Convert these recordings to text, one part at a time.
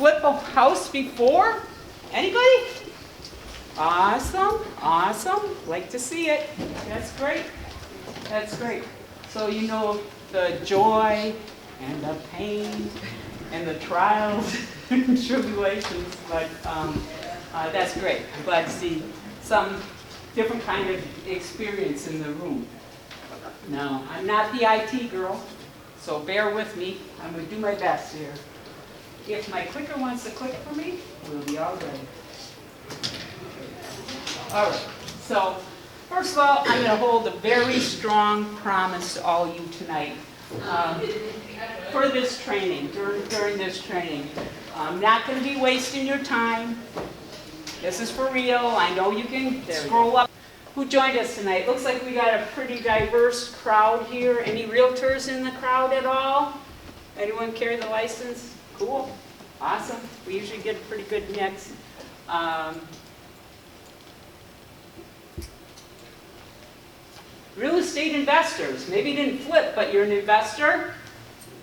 flip a house before? Anybody? Awesome, awesome. Like to see it. That's great. That's great. So you know the joy and the pain and the trials and tribulations, but that's great. I'm glad to see some different kind of experience in the room. Now, I'm not the IT girl, so bear with me. I'm going to do my best here. If my clicker wants to click for me, we'll be all ready. All right, so first of all, I'm going to hold a very strong promise to all you tonight for this training, during this training. I'm not going to be wasting your time. This is for real. I know you can scroll up. Who joined us tonight? Looks like we got a pretty diverse crowd here. Any realtors in the crowd at all? Anyone carry the license? Cool. Awesome. We usually get a pretty good mix. Real estate investors. Maybe you didn't flip, but you're an investor.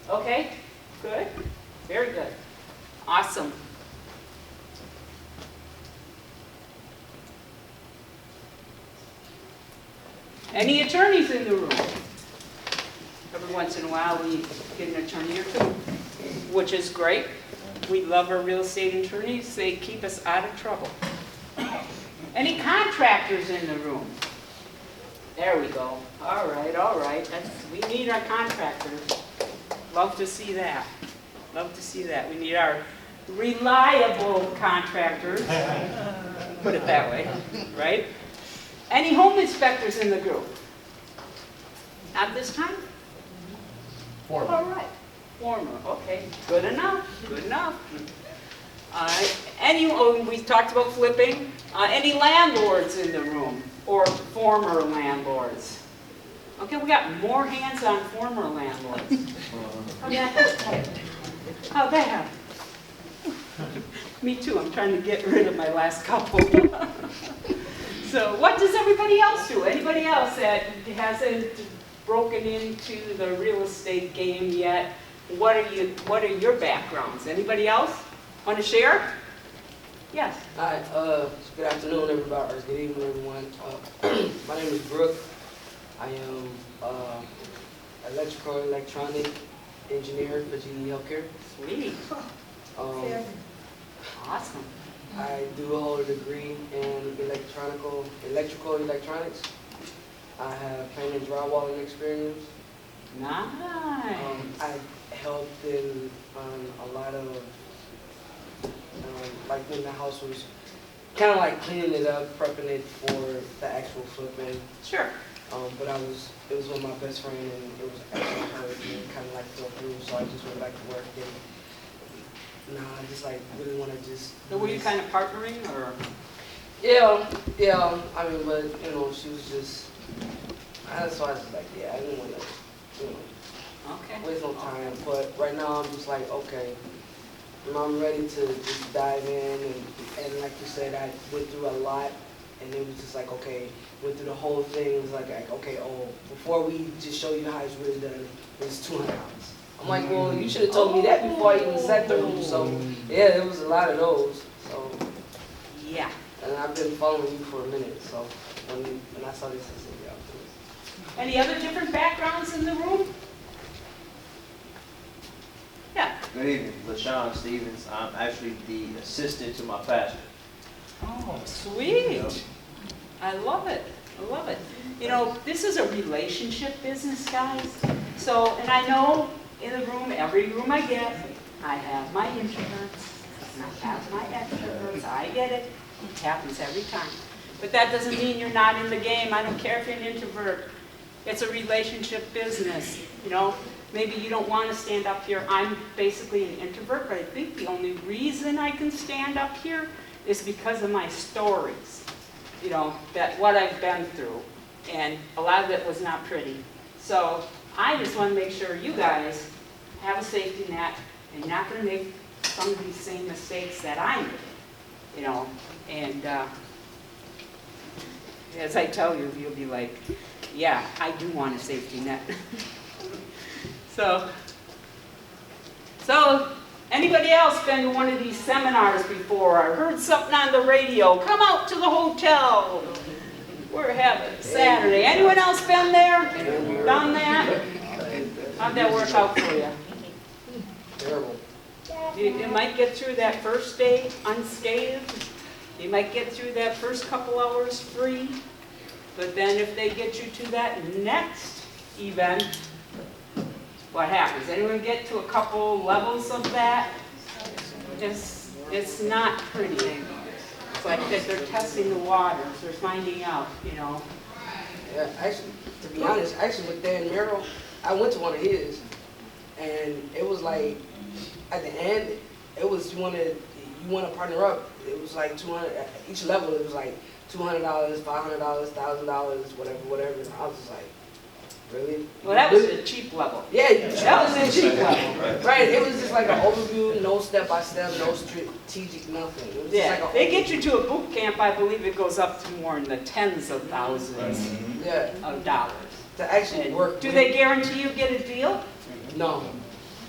Okay, good. Very good. Awesome. Any attorneys in the room? Every once in a while we get an attorney or two, which is great. We love our real estate attorneys. They keep us out of trouble. Any contractors in the room? There we go. All right, all right. We need our contractors. Love to see that. Love to see that. We need our reliable contractors. Put it that way, right? Any home inspectors in the group? Not this time? Former. All right. Former. Okay. Good enough. Good enough. All right. We talked about flipping. Any landlords in the room or former landlords? Okay, we got more hands on former landlords. How'd that happen? How'd that happen? Me too. I'm trying to get rid of my last couple. So what does everybody else do? Anybody else that hasn't broken into the real estate game yet? What are your backgrounds? Anybody else want to share? Yes. Hi, good afternoon everybody, or good evening everyone. My name is Brooke. I am electrical electronic engineer for GE Healthcare. Sweet. Awesome. I do hold a degree in electrical electronics. I have paint and drywalling experience. Nice. I helped in a lot of, like when the house was kind of like cleaning it up, prepping it for the actual flipping. Sure. But it was with my best friend, and it was actually her, and it kind of like fell through, so I just went back to work, and I just like really want to just. So were you kind of partnering, or? Yeah, I mean, but you know, she was just, that's why I was like, yeah, I didn't want to, waste no time, but right now I'm just like, okay, I'm ready to just dive in, and like you said, I went through a lot. And it was just like, okay, went through the whole thing. It was like okay, before we just show you how it's really done, it's $200. I'm like, well, you should have told me that before I even sat through. So, yeah, there was a lot of those. So, yeah. And I've been following you for a minute. So, when I saw this, I said, yeah. Any other different backgrounds in the room? Yeah. Good evening, LaShawn Stevens. I'm actually the assistant to my pastor. Oh, sweet. I love it. I love it. You know, this is a relationship business, guys. So, and I know in the room, every room I get, I have my introverts, and I have my extroverts. I get it. It happens every time. But that doesn't mean you're not in the game. I don't care if you're an introvert. It's a relationship business. You know, maybe you don't want to stand up here. I'm basically an introvert, but I think the only reason I can stand up here is because of my stories, you know, that what I've been through, and a lot of it was not pretty. So I just want to make sure you guys have a safety net, and you're not going to make some of these same mistakes that I made, you know, and as I tell you, you'll be like, yeah, I do want a safety net. So Anybody else been to one of these seminars before or heard something on the radio? Come out to the hotel. We're having Saturday. Anyone else been there? Done that? How'd that work out for you? Terrible. You might get through that first day unscathed. You might get through that first couple hours free. But then if they get you to that next event, what happens? Anyone get to a couple levels of that? It's not pretty. It's like that they're testing the waters. They're finding out, you know. Yeah, actually, to be honest, with Dan Merrill, I went to one of his, and it was like, at the end, it was you want to partner up. It was like 200 each level. It was like $200, $500, $1,000, whatever. And I was just like, really? Well, that was a cheap level. Yeah, that was a cheap level. Right. It was just like an overview, no step by step, no strategic nothing. It was Yeah, just like they get you to a boot camp. I believe it goes up to more in the tens of thousands of dollars. To actually work. Do they guarantee you get a deal? No.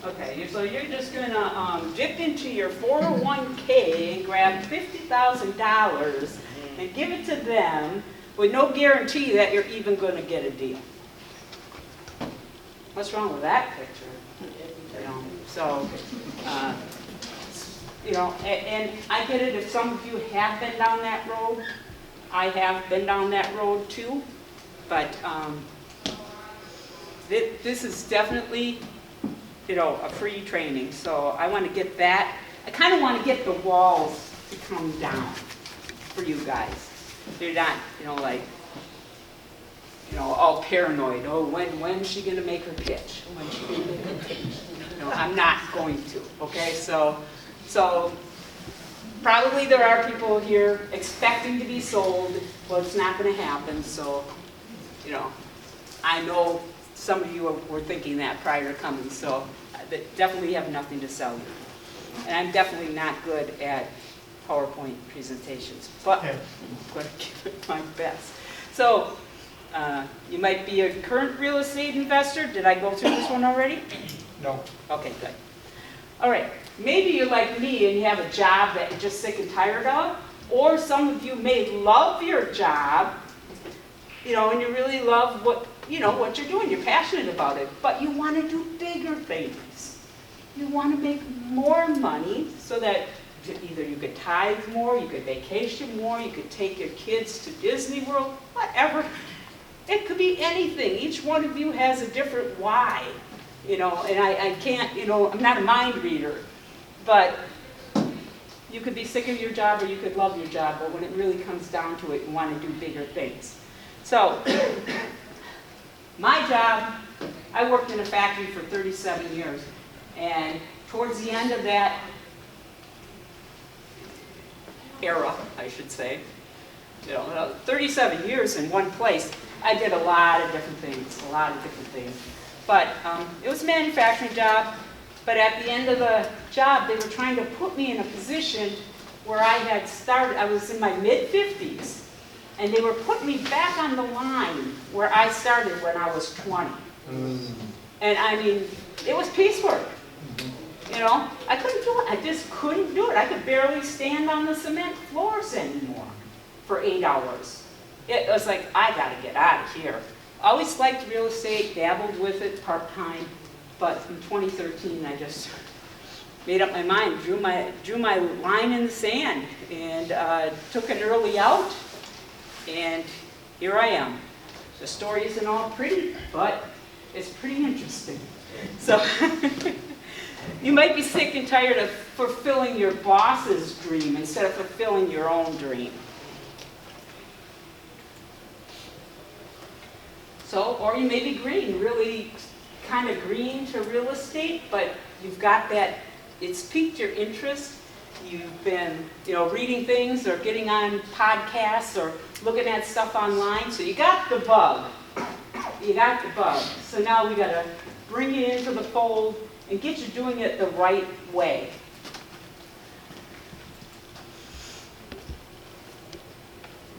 Okay, so you're just gonna dip into your 401k and grab $50,000 and give it to them with no guarantee that you're even gonna get a deal. What's wrong with that picture? You know, so, you know, and I get it if some of you have been down that road. I have been down that road too, but this is definitely, you know, a free training. So I want to get that. I kind of want to get the walls to come down for you guys. You're not, you know, like, you know, all paranoid. Oh, when's she going to make her pitch? When's she going to make her pitch? You know, I'm not going to. Okay, so probably there are people here expecting to be sold. Well, it's not going to happen. So, you know, I know some of you were thinking that prior to coming. So, they definitely have nothing to sell you. And I'm definitely not good at PowerPoint presentations, but I'm going to give it my best. So, you might be a current real estate investor. Did I go through this one already? No. Okay, good. All right. Maybe you're like me and you have a job that you're just sick and tired of, or some of you may love your job, you know, and you really love what you're doing. You're passionate about it, but you want to do bigger things. You want to make more money so that either you could tithe more, you could vacation more, you could take your kids to Disney World, whatever. It could be anything. Each one of you has a different why, you know, and I can't, you know, I'm not a mind reader, but you could be sick of your job or you could love your job, but when it really comes down to it, you want to do bigger things. So, my job, I worked in a factory for 37 years, and towards the end of that era, I should say, you know, 37 years in one place, I did a lot of different things, But it was a manufacturing job, but at the end of the job, they were trying to put me in a position where I had started. I was in my mid-50s, and they were putting me back on the line where I started when I was 20. And I mean, it was piecework. You know, I couldn't do it. I just couldn't do it. I could barely stand on the cement floors anymore for 8 hours. It was like, I got to get out of here. I always liked real estate, dabbled with it part-time, but in 2013, I just made up my mind, drew my line in the sand, and took an early out, and here I am. The story isn't all pretty, but it's pretty interesting. So, you might be sick and tired of fulfilling your boss's dream instead of fulfilling your own dream. So, or you may be green, really kind of green to real estate, but you've got that, it's piqued your interest. You've been, you know, reading things or getting on podcasts or looking at stuff online, so you got the bug. You got the bug. So now we got to bring you into the fold and get you doing it the right way.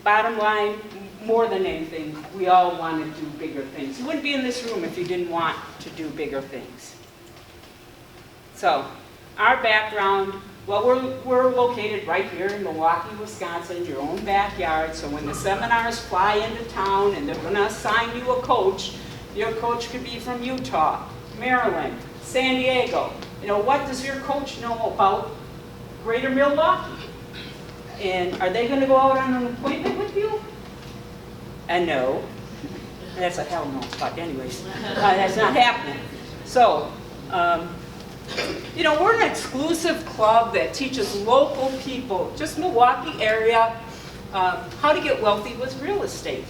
Bottom line, more than anything, we all want to do bigger things. You wouldn't be in this room if you didn't want to do bigger things. So, our background, well, we're located right here in Milwaukee, Wisconsin, your own backyard. So when the seminars fly into town and they're going to assign you a coach, your coach could be from Utah, Maryland, San Diego. You know, what does your coach know about Greater Milwaukee? And are they going to go out on an appointment with you? And no. And that's a hell no. But anyways, that's not happening. So, you know, we're an exclusive club that teaches local people, just Milwaukee area, how to get wealthy with real estate.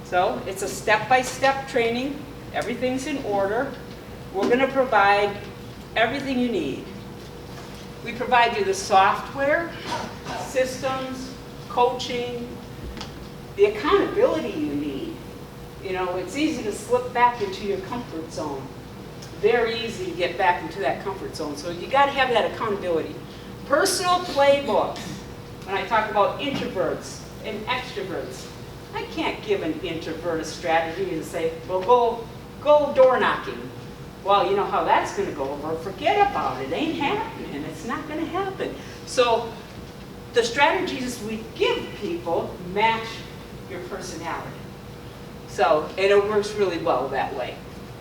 So it's a step-by-step training. Everything's in order. We're going to provide everything you need. We provide you the software, systems, coaching, the accountability you need. You know, it's easy to slip back into your comfort zone. Very easy to get back into that comfort zone. So you got to have that accountability. Personal playbook. When I talk about introverts and extroverts, I can't give an introvert a strategy and say, well, go door knocking. Well, you know how that's going to go over. Forget about it. It ain't happening. It's not going to happen. So the strategies we give people match your personality. So, and it works really well that way.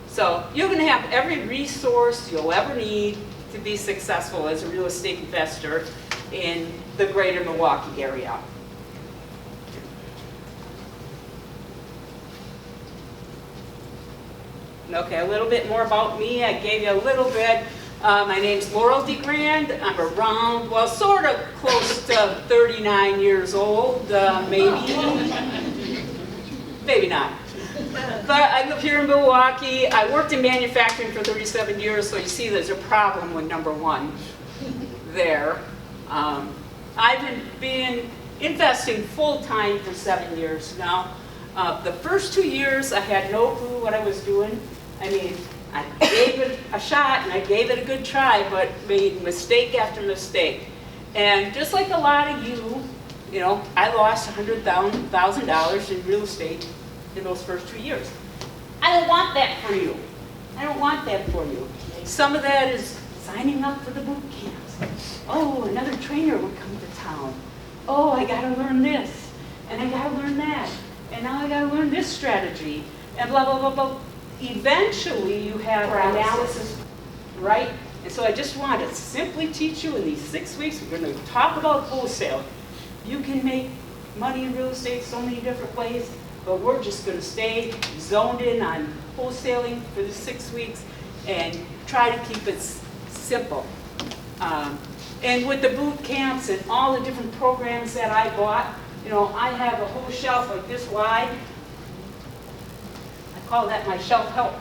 So you're going to have every resource you'll ever need to be successful as a real estate investor in the greater Milwaukee area. Okay, a little bit more about me. I gave you a little bit. My name's Laurel DeGrand. I'm around, well, sort of close to 39 years old, maybe. Maybe not. But I live here in Milwaukee. I worked in manufacturing for 37 years, so you see there's a problem with number one there. I've been investing full-time for 7 years now. The first 2 years, I had no clue what I was doing. I mean, I gave it a shot and I gave it a good try, but made mistake after mistake. And just like a lot of you know, I lost $100,000 in real estate in those first 2 years. I don't want that for you. I don't want that for you. Some of that is signing up for the boot camps. Oh, another trainer would come to town. Oh, I got to learn this, and I got to learn that, and now I got to learn this strategy, and blah, blah, blah, blah. Eventually, you have analysis, right? And so I just want to simply teach you in these 6 weeks, we're going to talk about wholesale. You can make money in real estate so many different ways, but we're just going to stay zoned in on wholesaling for the 6 weeks and try to keep it simple. And with the boot camps and all the different programs that I bought, you know, I have a whole shelf like this wide. I call that my shelf help.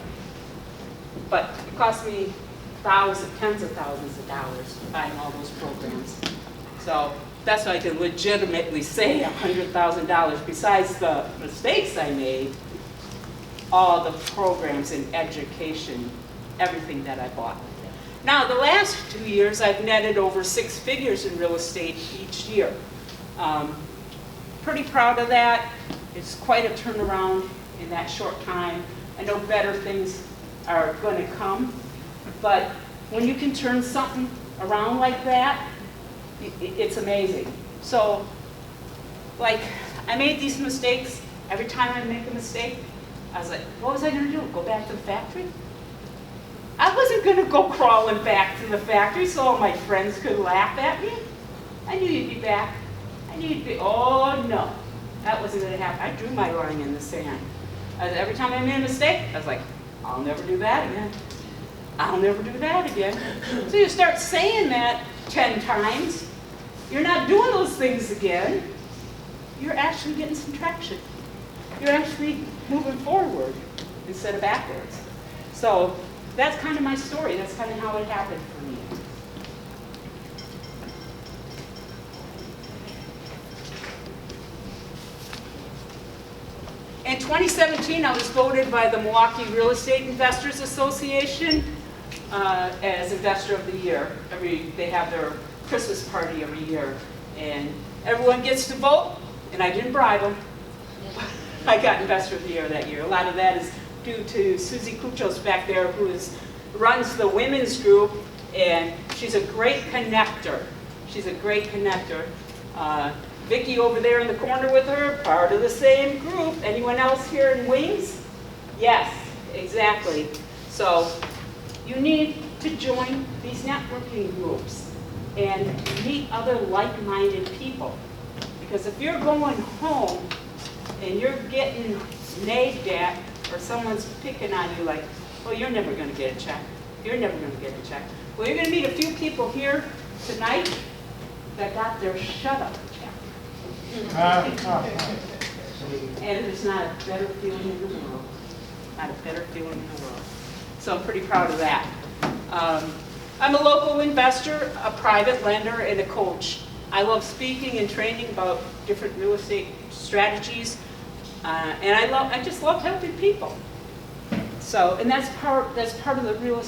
But it cost me tens of thousands of dollars buying all those programs. So that's why I can legitimately say $100,000 besides the mistakes I made, all the programs in education, everything that I bought. Now, the last 2 years, I've netted over 6 figures in real estate each year. Pretty proud of that. It's quite a turnaround in that short time. I know better things are going to come, but when you can turn something around like that, it's amazing. So, like, I made these mistakes. Every time I make a mistake, I was like, what was I going to do? Go back to the factory? I wasn't going to go crawling back to the factory so all my friends could laugh at me. I knew you'd be back. I knew you'd be, oh no, that wasn't going to happen. I drew my line in the sand. Every time I made a mistake, I was like, I'll never do that again. I'll never do that again. So you start saying that 10 times, you're not doing those things again. You're actually getting some traction. You're actually moving forward instead of backwards. So that's kind of my story. That's kind of how it happened for me. In 2017, I was voted by the Milwaukee Real Estate Investors Association as Investor of the Year. They have their Christmas party every year, and everyone gets to vote, and I didn't bribe them. I got Investor of the Year that year. A lot of that is due to Susie Kuchos back there, who runs the women's group, and She's a great connector. She's a great connector. Vicki over there in the corner with her, part of the same group. Anyone else here in Wings? Yes, exactly. So you need to join these networking groups and meet other like-minded people. Because if you're going home and you're getting nagged at, or someone's picking on you like, well, you're never going to get a check. You're never going to get a check. Well, you're going to meet a few people here tonight that got their shut-up check. And there's not a better feeling in the world. Not a better feeling in the world. So I'm pretty proud of that. I'm a local investor, a private lender, and a coach. I love speaking and training about different real estate strategies, and I just love helping people. So, and that's part of the real estate